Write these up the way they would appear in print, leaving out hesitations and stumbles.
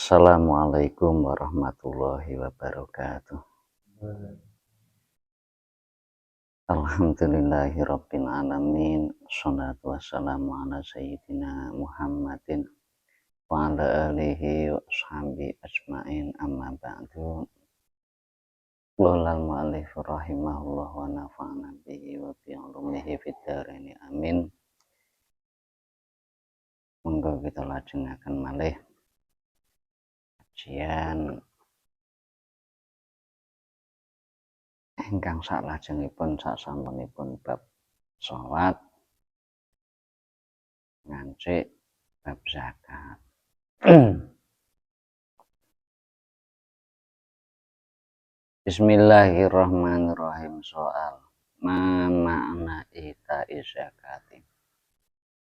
Assalamualaikum warahmatullahi wabarakatuh. Alhamdulillahirabbil alamin. Shalatu wassalamu ala sayyidina Muhammadin wa ala alihi wa ashabihi ajmain, amma ba'du. Qala al-mu'allif rahimahullah wa nafa'ana bihi wa bi ulumihi fid dharain amin. Monggo kita lajengaken malih kajian ingkang salajengipun sasampunipun bab salat ngancik bab zakat. Bismillahirrahmanirrahim. Soal ma makna ita zakati.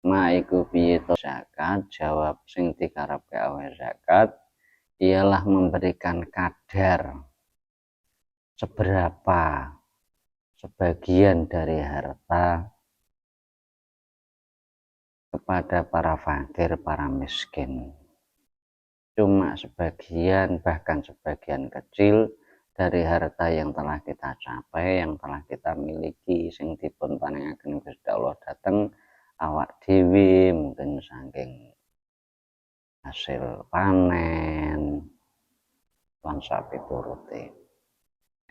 Ma iku piye to zakat? Jawab sing dikarepke awe zakat ialah memberikan kadar seberapa sebagian dari harta kepada para fakir, para miskin. Cuma sebagian, bahkan sebagian kecil dari harta yang telah kita capai, yang telah kita miliki, sing dipun paringaken Gusti Allah dateng awak dhewe, mungkin saking hasil panen lan sapiturute.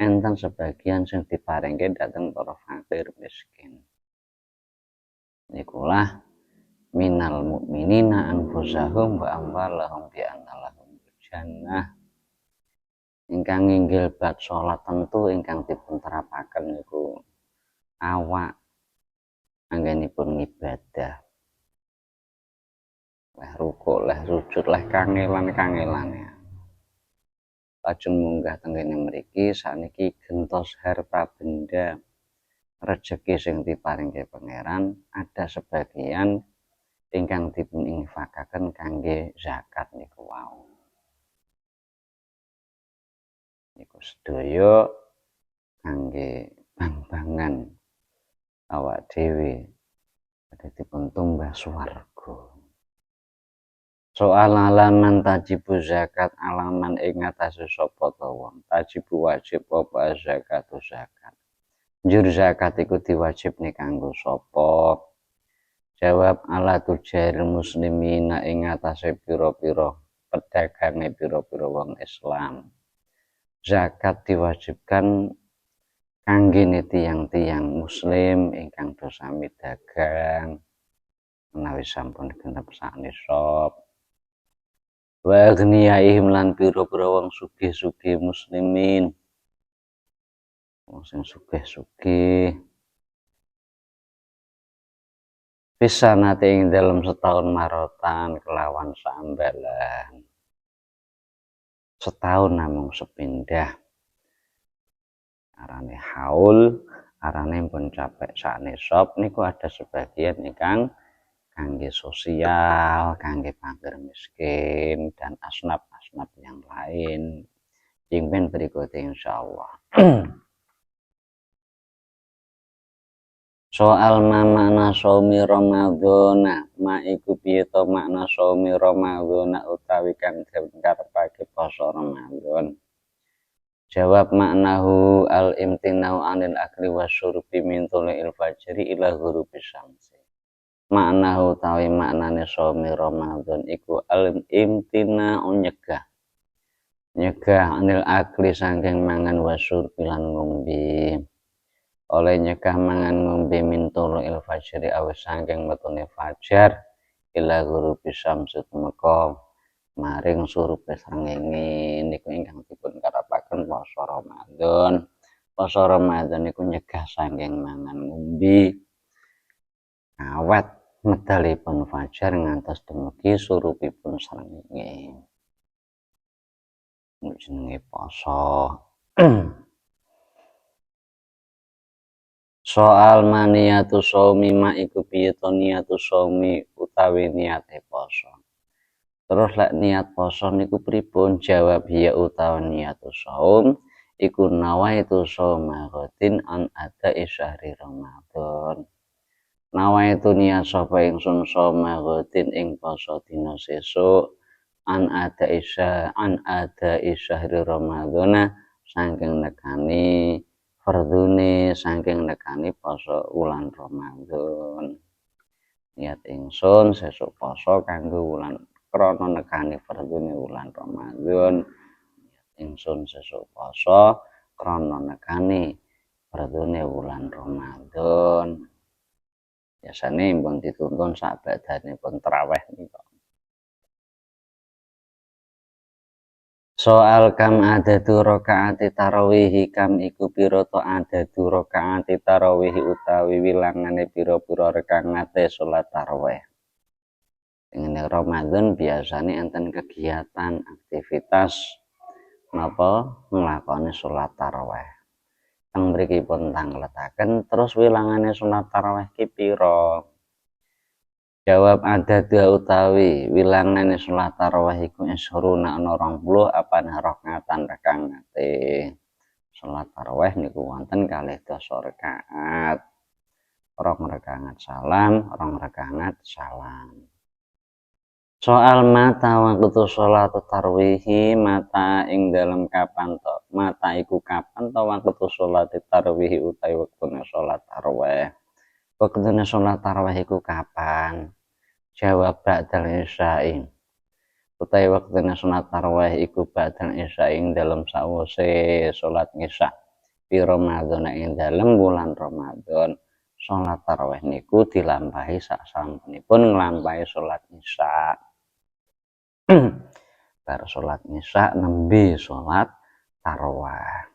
Enten sebagian sing diparingke dateng para fakir miskin. Nikulah minal mu'minina anfusahum wa amwalahum bi anna lahum jannah. Ingkang nginggil bab salat tentu ingkang dipun terapaken niku awak anggenipun ngibadah. Leh rukuk, leh sujud, leh kangelan ya. Lajeng munggah tenggene mriki saniki gentos harta benda rejeki sing diparingke pangeran, ada sebagian ingkang dipun infakaken kangge zakat niku wau. Niku sedaya kangge bang-bangan awak dhewe badhe dipun tumbas swarga. Soal alaman tajibu zakat, alaman ing ngatasé sapa ta wong tajibu wajib apa zakatu zakat. Njur zakat iku diwajibne kanggo sapa? Jawab ala tujairil muslimina ing ngatasé pira-pira pedagange pira-pira wong Islam. Zakat diwajibkan kangge tiyang-tiyang muslim ingkang sami dagang menawi sampun genep sak nisab. Wa agniyaihim lan pira-pira wong sugih-sugih muslimin. Wong sing sugih-sugih. Pisanate ing dalam setahun marotan kelawan sambalan. Setahun namung sepindah. Arane haul, arane pun capek sak nisab niku ada sebagian ingkang kangge sosial, kangge fakir miskin dan asnaf-asnaf yang lain. Jingpen berikutnya insyaallah. Soal makna shaumi Ramadhana, ma iku piye to makna shaumi Ramadhana utawi kang karepake poso Ramadan. Jawab maknahu al-imtinau anil akli wasyurbi min tulil fajri ila ghurubi syamsi. Maknahu tawi maknane shaumi Ramadan iku al-imtinau nyegah anil akli saking mangan wasyurbi lan ngombe. Oleh nyegah mangan ngombe min tulil fajri awis saking metune fajar ila ghurubi syamsi tumeka maring surupe srengenge. Niku ingkang dipun karepaken poso Ramadan. Poso Ramadan niku nyegah saking mangan ngombe awet medalipun fajar ngantos dumugi surupipun srengenge. Jenenge poso. Soal maniyatu shaumi ma iku piye to niyatu shaumi utawi niate poso. Terus lek niat poso niku pripun? Jawab ya utawi niyatu shaum iku nawaitu shauma ghadin an ada syahri Ramadan. Nawaitu niat sapa ingsun shauma ghadin ing poso dina sesuk an ada isyahri Ramadhana saking nekani fardune saking nekani poso wulan Ramadan. Niat ingsun sesuk poso kanggo wulan krana nekani fardune wulan Ramadan. Niat ingsun sesuk poso krana nekani fardune wulan Ramadan. Biasane pun dituntun sak badanipun traweh nika. Soal kam adadu rakaati tarawih kam iku pira to adadu rakaati tarawih utawi wilangane pira-pira rakaate salat tarawih. Ing Ramadan biasane enten kegiatan aktivitas napa nglakoni salat tarawih. Teng mriki pun tangletaken terus wilangane salat tarawih ki pira? Jawab adadu utawi wilangane salat tarawih iku isruna ana 20 apane rakaatan rakaate. Salat tarawih niku wonten 2 rakaat. 2 rakaat salam, 2 rakaat salam. Soal mata waktu salat tarawih, mata ing dalam kapan to? Mata iku kapan to waktu salat tarawih utawi wektune salat tarawih? Wektune salat tarawih iku kapan? Jawab ba'dal isya'i. Utawi wektune salat tarawih iku ba'dal isya'i ing dalem sawise salat isya. Fi Ramadan ing dalem bulan Ramadan. Salat tarawih niku dilampahi sasampunipun nglampahi salat isya. Bar salat isya nembe salat tarawih.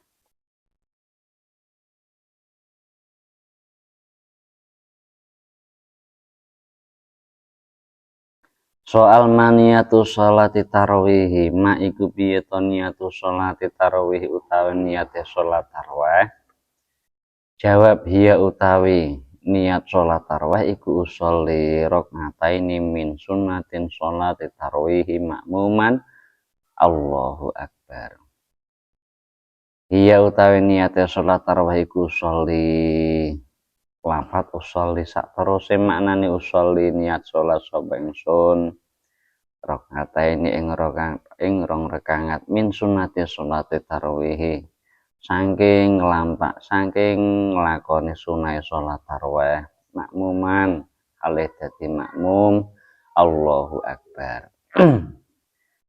Soal maniyatu sholati tarawih, ma iku piye to niyatu sholati tarawih utawi niyate sholat tarawih? Jawab hiya utawi niat sholat tarawih iku usolli rakaataini min sunnatin sholati tarawih makmuman Allahu Akbar. Hiya utawi niate sholat tarawih iku usolli lafat usolli sak teruse maknane usolli niat sholat sapa ingsun rakaataini ing rong rakaat min sunnati sholati tarawih saking nglakoni sunah sholat tarawih makmuman kalih dadi makmum Allahu Akbar.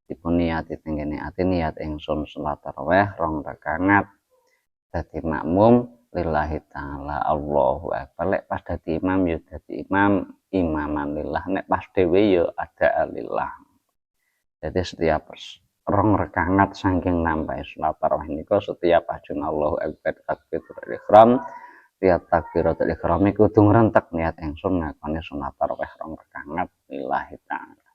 Dipun niati tenggene ati niat ingsun sholat tarawih rong rakaat dadi makmum lillahi ta'ala Allahu Akbar. Lek pas dadi imam ya dadi imam imaman lillah, nek pas dhewe ya ada lillah. Jadi setiap rong rakaat saking nampai salat tarawih niku setiap ajeng Allahu Akbar takbiratul ihram tiap takbiratul ihram iku kudu ngrentek niat ingsun ngakoni salat tarawih rong rakaat lillahi ta'ala.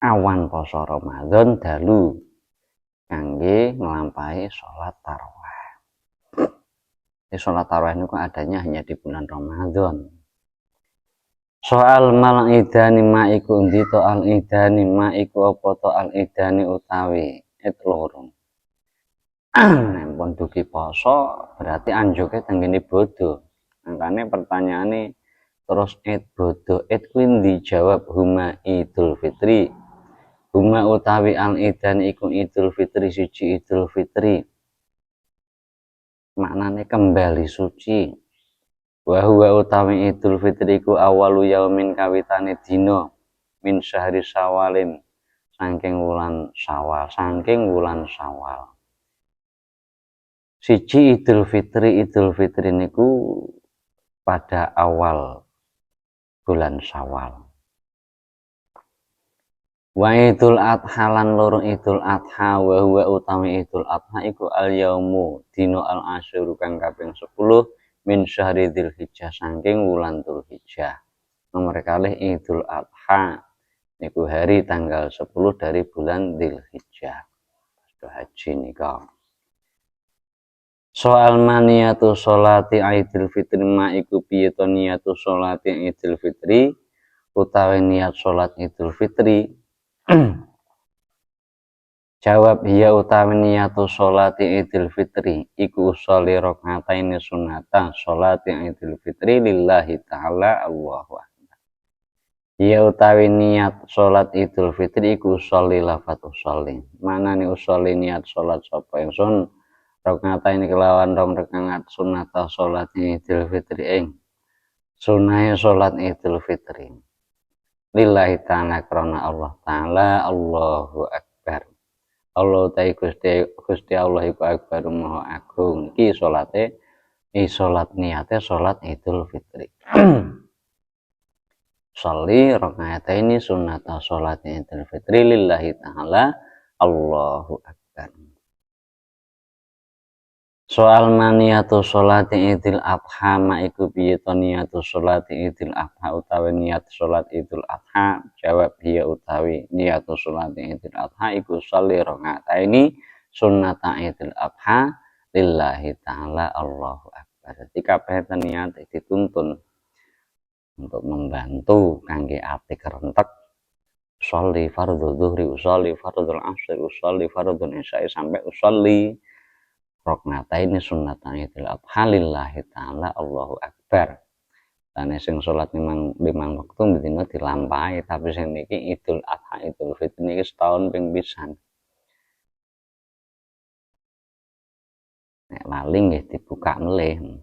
Awan poso Ramadan dalu kangge nglampahi salat tarawih. Salat tarawih niku adanya hanya di bulan Ramadan. Soal mal idani ma iku endi to al idani ma iku apa to al idani utawi it loro. Nempun dugi poso berarti anjuke tenggene bodho. Makane pertanyaane terus it bodho it kuwi dijawab huma Idul Fitri. Huma utawi al idani iku Idul Fitri siji Idul Fitri. Maknane kembali suci. Wa huwa utawi Idul Fitri ku awalu yaumin kawitane dina min syahri Syawalin saking wulan Syawal. Siji Idul Fitri niku pada awal bulan Syawal. Wa Idul Adha lan loro Idul Adha wa huwa utawi Idul Adha iku al yaumu dina al asyuru kang kaping 10 min syahri Dzulhijjah saking wulan Dzulhijjah. Nomor kalih Idul Adha niku hari tanggal 10 dari bulan Dzulhijjah. Haji nika. Soal maniyatu sholati Idul Fitri ma iku piye to niyatu sholati Idul Fitri utawi niat salat Idul Fitri. Jawab, hiya utawi niyatu sholati idul fitri iku sholli rakaataini sunnata sholati idul fitri lillahi ta'ala Allahu akbar. Hiya utawi niat sholat idul fitri iku sholli lafat usolli. Mana nih usolli niat sholat sapa ingsun rakaataini kelawan rong rakaat sunnata sholat idul fitri ing sunahe sholat idul fitri lillahi ta'ala krana Allah ta'ala Allahu akbar. Allah utai Gusti Allah iku akbar maha agung. Iki salate salat niate salat Idul Fitri. Sholli rakaataini sunnata salat Idul Fitri lillahi ta'ala Allahu akbar. Soal maniyatu sholati idul adha ma iku piye to niyatu sholati idul adha utawi niat sholat idul adha. Jawab, hiya utawi niyatu sholati idul adha iku sholli rakaataini sunnata idul adha lillahi ta'ala Allahu akbar. Jadi kabeh niat dituntun untuk membantu kangge ati kerentek usolli fardhu dhuhri, usolli fardhul asri, usolli fardhul isya'i sampai usolli rakaataini sunnatan idul adha lillahi ta'ala Allahu akbar. Dane sing salat limang wektu dina dilampahi, tapi sing niki Idul Adha Idul Fitri niki setahun ping pisan. Nek lali nggih dibuka melih.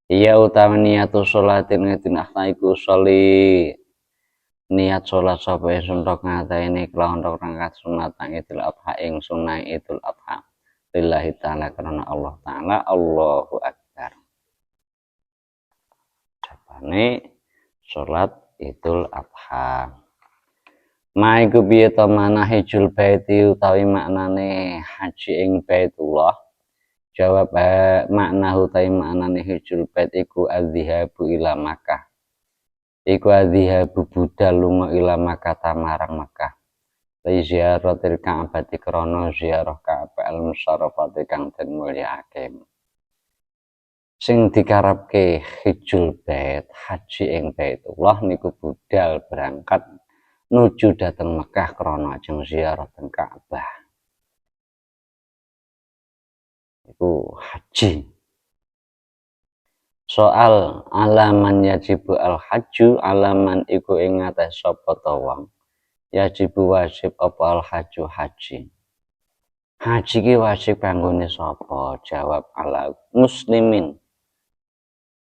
Iya utawi niyatu sholatin idul adha iku sholli niat sholat sapa ingsun rakaataini kelawan rakaat sunnatan idul adha ing sunah idul adha lillahi ta'ala karena Allah ta'ala Allahu akbar. Jabane sholat idul adha. Ma iku piye to manahe hijul baiti utawi maknane haji ing Baitullah. Jawab, makna utawi maknane hijul bait iku adhihabu ila Makkah. Iku adhihabu budal lunga ila Makkah tamarang Makkah. Li ziaratil Ka'bah krana ziarah Ka'bah al-musyarrafati kang den mulyakake. Sing dikarepke hijul bait haji ing Baitullah niku budal berangkat nuju dhateng Mekah krana ajeng ziarah teng Ka'bah. Iku haji. Soal alaman yajibu al-hajju, alaman iku ing ngates sapa ta wong. Yajibu wajib apa al-hajju haji. Haji ki wajib kanggone sapa? Jawab, ala muslimin.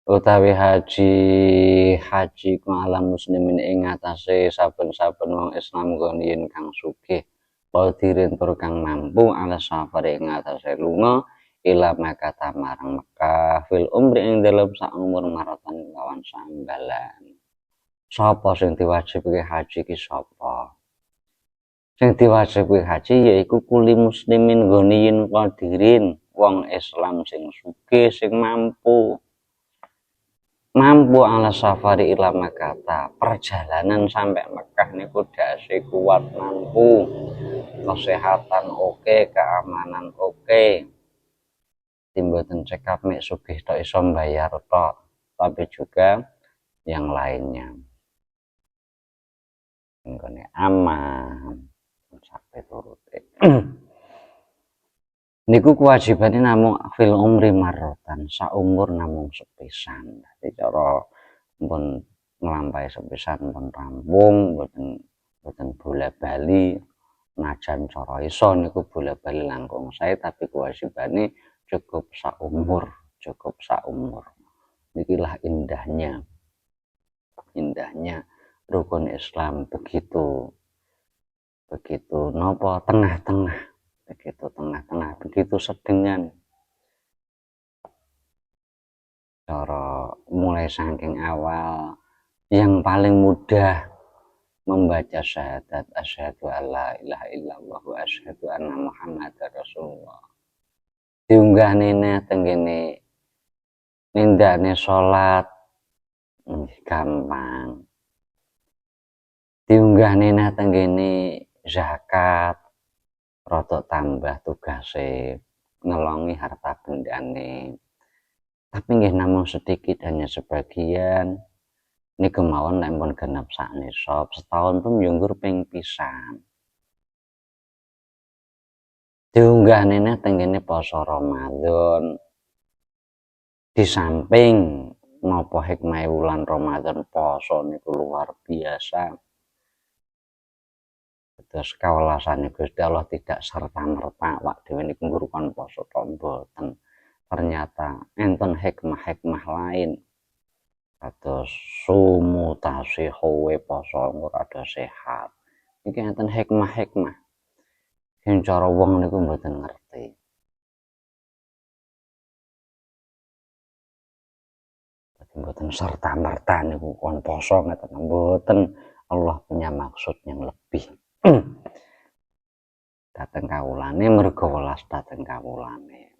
Utawi haji ku ala muslimin ing ngatasé saben-saben wong Islam nggon kang sugih, qadirin tur kang mampu ala safar ing ngatasé lunga ila Makkah tamarang Mekah fil umri ing dalem sak umur maratan lawan sambalan. Sapa sing diwajibke haji ki sapa? Sing diwajibke haji yaiku kuli muslimin ghaniyin qadirin, wong Islam sing sugih sing mampu ala safari ila Makkah. Perjalanan sampai Mekah niku dase kuat mampu, kesehatan oke, keamanan oke. Mboten cekap mek sugih tok iso mbayar tok, tapi juga yang lainnya. Nggone aman sampai turute. Niku kewajibane namung fil umri marrotan, saumur namung sepisan. Dadi cara pun nglampahi sepisan pun rampung, mboten bola-bali. Najan cara iso niku bola-bali langkung sae, tapi kewajibane cukup saumur. Nikilah indahnya rukun Islam, begitu nopo tengah-tengah, begitu sedengan. Cara mulai saking awal yang paling mudah membaca syahadat asyhadu alla ilaha illallah wa asyhadu anna muhammadar rasulullah. Diunggah nene tenggene nindakne salat gampang. Diunggah nene tenggene zakat rada tambah tugase ngelongi harta bendane. Tapi nggih namung sedikit, hanya sebagian. Ini kemauan nek pun genep sak nisab setahun pun nyunggur ping pisan. diunggahne tengene poso Ramadan. Di samping napa hikmah wulan Ramadan poso niku luar biasa. Terus kawelasane Gusti Allah tidak serta-merta awak dhewe niku ngurukon poso to mboten. Ternyata enten hikmah-hikmah lain. Kados sumu tasihu poso ora ada sehat. Iki enten hikmah-hikmah. Sing cara wong niku mboten ngerti. Mboten serta-merta niku kon poso ngeten mboten. Allah punya maksud yang lebih. Dateng kawulane mergo welas dateng kawulane.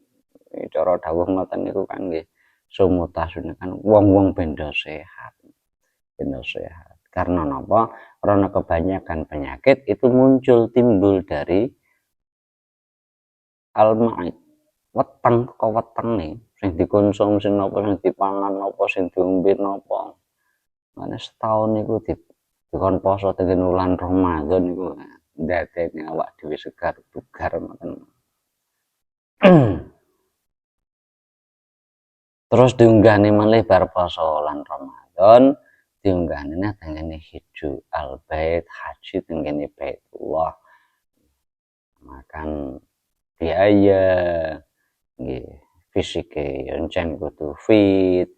Cara dawuh ngoten niku kan nggih sumutasune kan wong-wong benda sehat. Benda sehat. Karena napa? Karena kebanyakan penyakit itu muncul timbul dari al-ma'id. Weteng kok wetenge sing dikonsumsi napa sing dipangan napa sing diombe napa. Mane setahun niku dikon poso tenggen wulan Ramadan niku ndadekne awak dhewe segar bugar ngoten. Terus diunggahne malih bar poso wulan Ramadan, diunggahne tengene hiju al-bait haji tengene Baitullah. Makan biaya nggih fisike encen kudu fit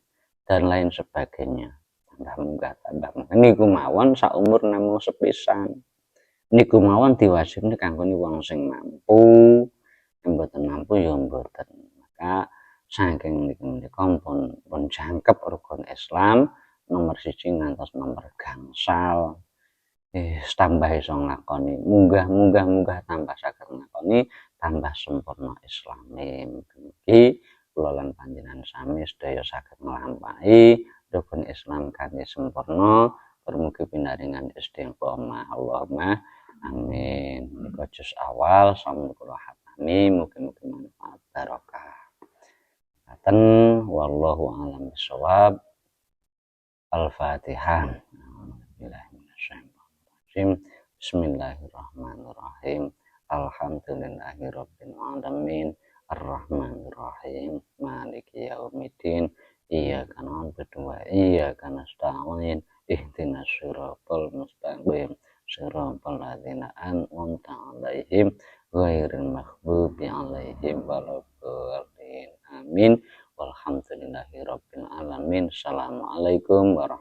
dan lain sebagainya. Tambah munggah tambah niku mawon sak umur namung sepisan. Niku mawon diwajibne kanggo wong sing mampu, mboten mampu ya mboten. Maka saking niku menika pun jangkep rukun Islam nomor 1 ngantos nomor gangsal. Tambah iso nglakoni munggah tambah saged nglakoni tambah sempurna Islame. Mugi kula lan panjenengan sami sedaya saged nglampahi rukun Islam kanthi sempurna. Mugi pinaringan istiqomah. Allahumma amin. Menika juz awal sampun kula hatami, mugi-mugi manfaat barokah. Ngaten wallahu a'lam bishawab. Al-Fatihah. Bismillahirrahmanirrahim. Alhamdulillahirabbil alamin. Ar-Rahmanirrahim. Maliki yaumiddin. Iyyaka na'budu wa iyyaka nasta'in. Ihdinas siratal mustaqim. Siratal ladzina an'amta 'alaihim ghairil maghdubi 'alaihim waladdallin. Amin. Walhamdulillahirabbil alamin. Assalamualaikum warahmatullahi